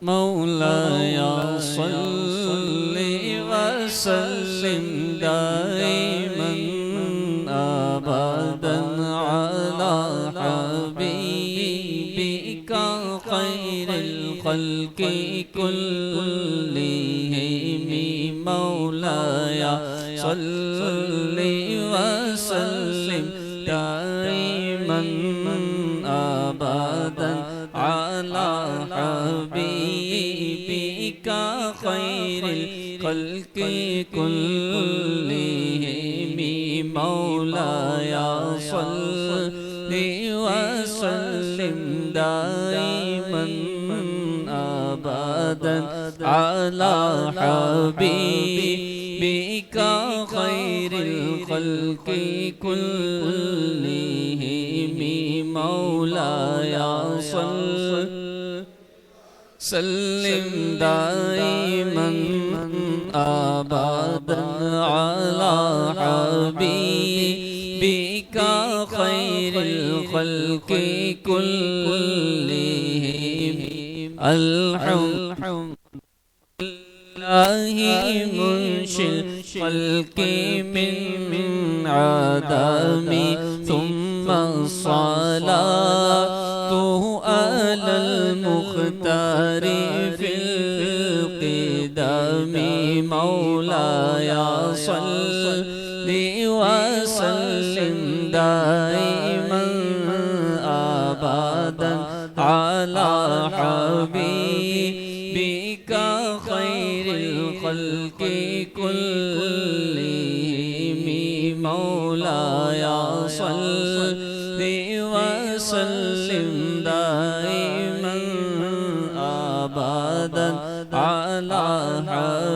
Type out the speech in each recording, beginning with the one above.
مولاي صل وسلم دائما أبدا على حبيبك خير الخلق كلهم مولاي صل وسلم دائما أبدا على حبيبك خير الخلق كلهم مولاي صل وسلم دائما أبدا على حبيبك خير الخلق كلهم مولاي صل سلم دائما أبدا على حبيبك خير الخلق كلهم الحمد لله منشئ الخلق من عدم ثم الصلاة على المختار في القدم مولاي صل وسلم دائما أبدا على حبيبك خير الخلق كلهم مولاي صل وسلم دائما أبدا على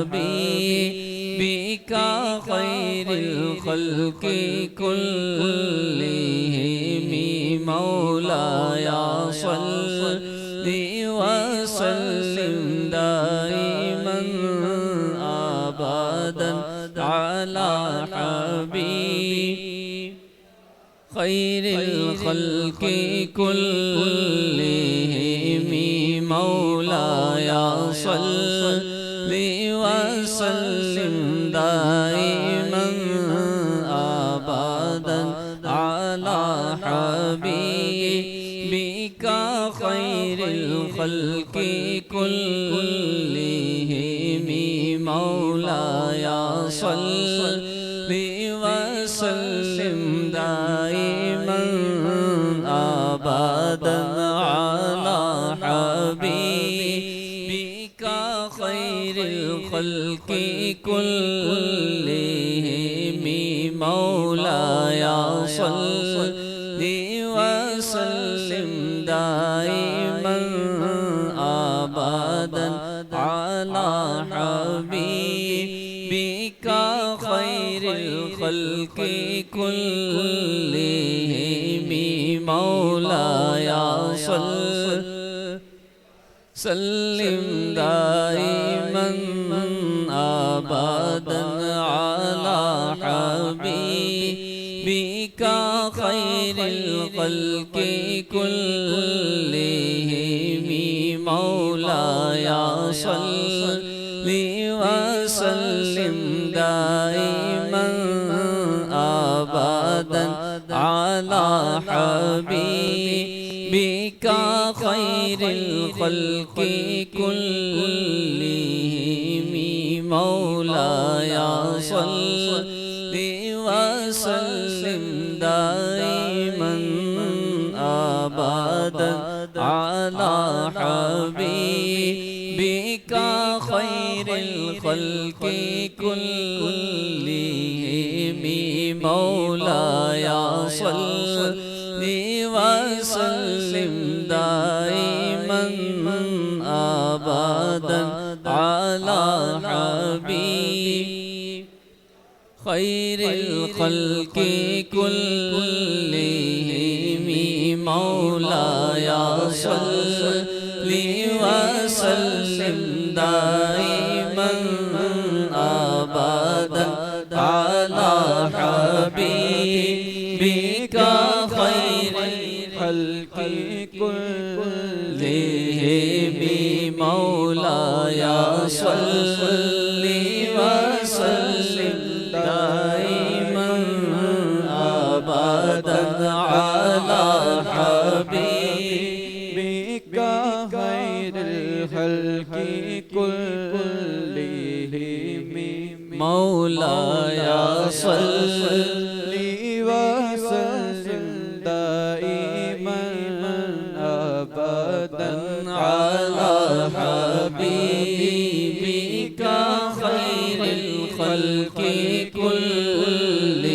حبيبك خير الخلق كلهم مولاي صل وسلم دائما أبدا على حبيبك خير الخلق كلهم مولاي صل وسلم دائما أبدا على حبيبك خير الخلق كلهم مولاي صل وسلم دائما أبدا على حبيبك خير الخلق كلهم مولاي صل وسلم دائما أبدا على حبيبك خير الخلق كلهم مولاي صل سلم دائما أبدا على حبيبك خير الخلق كلهم مولاي صل وسلم دائما أبدا على حبيبك خير الخلق كلهم مولاي صل وسلم دائما أبدا على حبيبك خير الخلق كلهم مولاي صل وسلم دائما أبدا على حبيبك خير الخلق كلهم مولاي صل وسلم دائما أبدا على حبيبك خير الخلق كلهم मौलाया सल्ली व सल्लिम दाइमन अबदन अला हबीबिका खैरुल खल्क़ि कुल्लिहिम मौलाया सल्ली व सल्लिम दाइमन अबदन अला हबीबिका खैरुल खल्क़ि कुल्लिहिम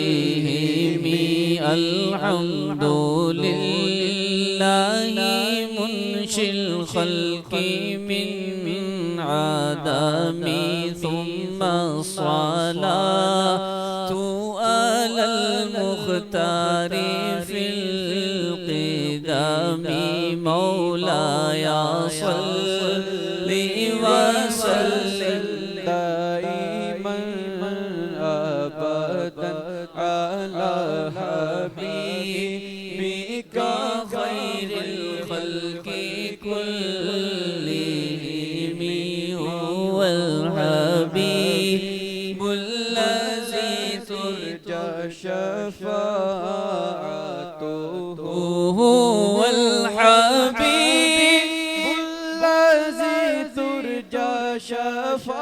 अल्हम्दुलिल्लाहि मुनशिल खल्क़ि मिन आदमी थुम्मा सलातु अलल मुख्तारि फिल क़िदामी मौलाया सल्ली व सल्लिम दाइमन अबदन अला हबीबिका खैरुल खल्क़ि कुल्लिहिम हुवल हबीबुल लज़ी तुरजा शफ़ाअतुहु हुवल हबीबुल लज़ी तुरजा शफ़ाअतुहु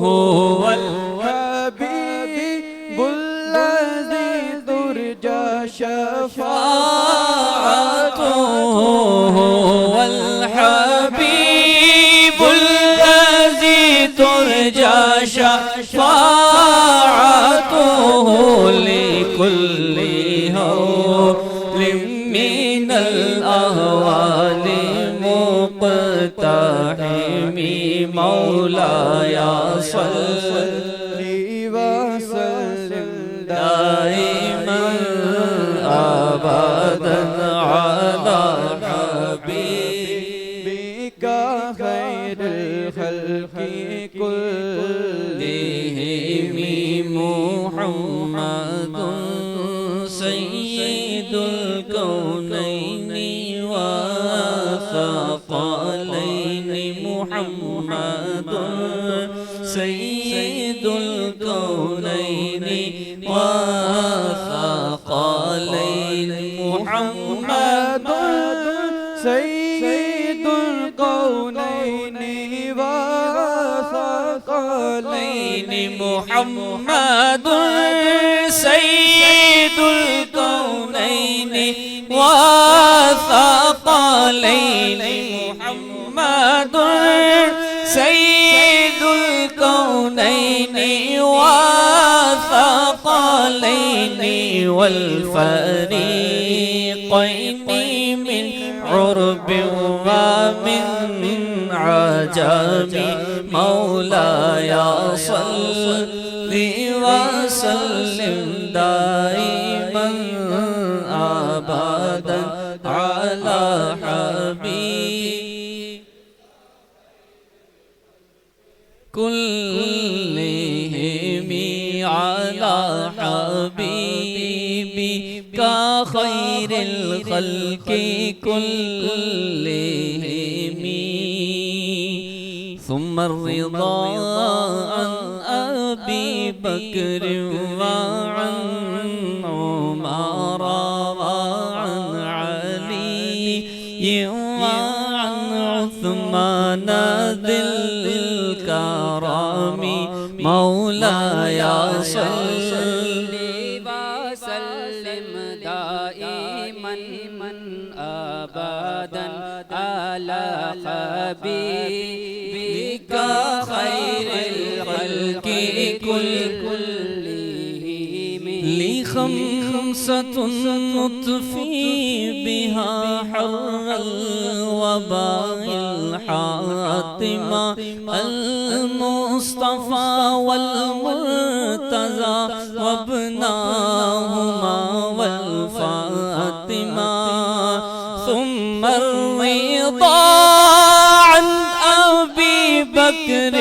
हुवल हबीबुल लज़ी तुरजा शफ़ाअतुहु हुवल हबीबुल लज़ी तुरजा शफ़ाअतुहु लिकुल्लि हौलिम मिनल अहवालि मुक़्तहिमी मौलाया सल्ली व सल्लिम दाइमन अबदन अला हबीबिका खैरुल खल्क़ि कुल्लिहिम मुहम्मदुन सय्यिदुल कौनैनि व सक़लैनि मुहम्मदुन सय्यिदुल कौनैनि व सक़लैनि मुहम्मदुन सय्यिदुल कौनैनि व सक़लैनि मुहम्मदुन सय्यिदुल कौनैनि व सक़लैनि मुहम्मदुन सय्यिदुल कौनैनि व सक़लैनि वल फरीक़ैनि मिन उर्ब व मिन अजम मौलाया सल्ली व सल्लिम दाइमन अबदन अला हबीब कुल्लिहिम अला हबीबिका खैरुल खल्क़ि कुल्लिहिम ثم الرضا عن أبي بكر وعن عمر وعن علي وعن عثمان ذي الكرم مولاي صل وسلم دائما أبدا على حبيبك خير الخلق كلهم لي خمسة نطفي بها حر الوباء الحاتمة المصطفى والمرتضى وابناهما والفاطمة ثم الرضا عن أبي بكر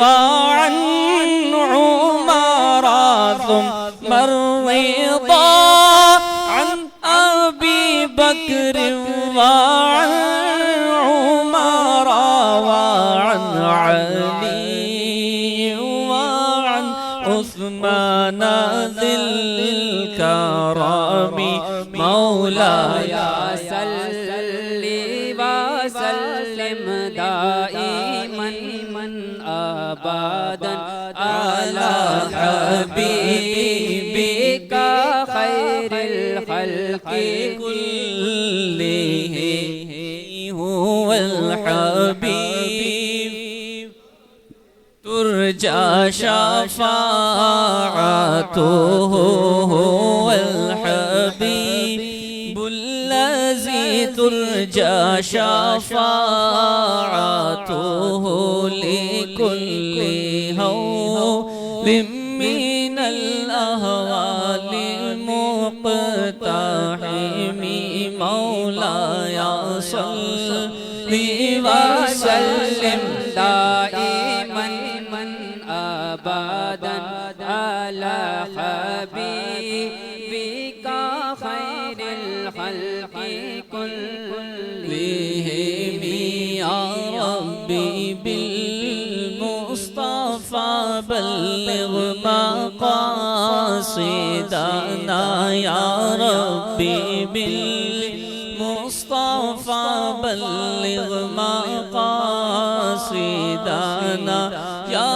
وعن عمر ثم الرضا عن أبي بكر وعن करमी मौलाय सल्ली व सल्लिम दाइमन अबदन अला हबीबिका खैरिल खल्क़ि कुल्लिहि हुवल हबीब तुरजा शफाअतुहु हुवल हबीबुल्लज़ी तुरजा शफाअतुहु लिकुल्ली हौलिम मिनल अहवालिल मुक़तहिमी मौलाय सल्लि व सल्लिम दाइमन अबदन अला हबीबिका खैरिल खल्क़ि कुल्लिहिम या रब्बी बिल मुस्तफा बल्लिग मक़ासिदना या रब्बी बिल मुस्तफा बल्लिग मक़ासिदना या